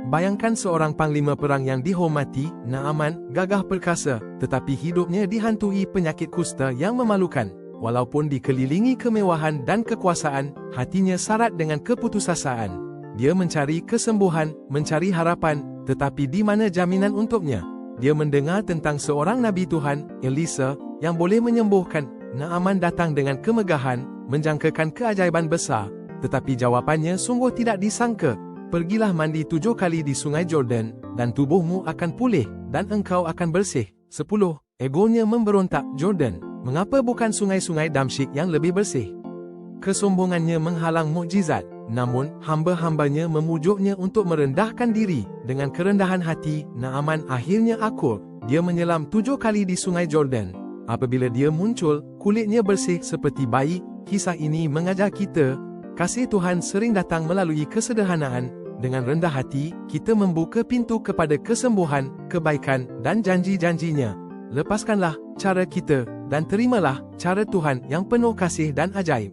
Bayangkan seorang panglima perang yang dihormati, Naaman, gagah perkasa, tetapi hidupnya dihantui penyakit kusta yang memalukan. Walaupun dikelilingi kemewahan dan kekuasaan, hatinya syarat dengan keputusasaan. Dia mencari kesembuhan, mencari harapan, tetapi di mana jaminan untuknya? Dia mendengar tentang seorang Nabi Tuhan, Elisa, yang boleh menyembuhkan. Naaman datang dengan kemegahan, menjangkakan keajaiban besar, tetapi jawapannya sungguh tidak disangka. Pergilah mandi 7 kali di sungai Jordan, dan tubuhmu akan pulih, dan engkau akan bersih. 10. Egonya memberontak. Jordan, mengapa bukan sungai-sungai Damsyik yang lebih bersih? Kesombongannya menghalang mukjizat, namun hamba-hambanya memujuknya untuk merendahkan diri. Dengan kerendahan hati, Naaman akhirnya akur. Dia menyelam 7 kali di sungai Jordan. Apabila dia muncul, kulitnya bersih seperti bayi. Kisah ini mengajar kita, kasih Tuhan sering datang melalui kesederhanaan. Dengan rendah hati, kita membuka pintu kepada kesembuhan, kebaikan, dan janji-janjinya. Lepaskanlah cara kita, dan terimalah cara Tuhan yang penuh kasih dan ajaib.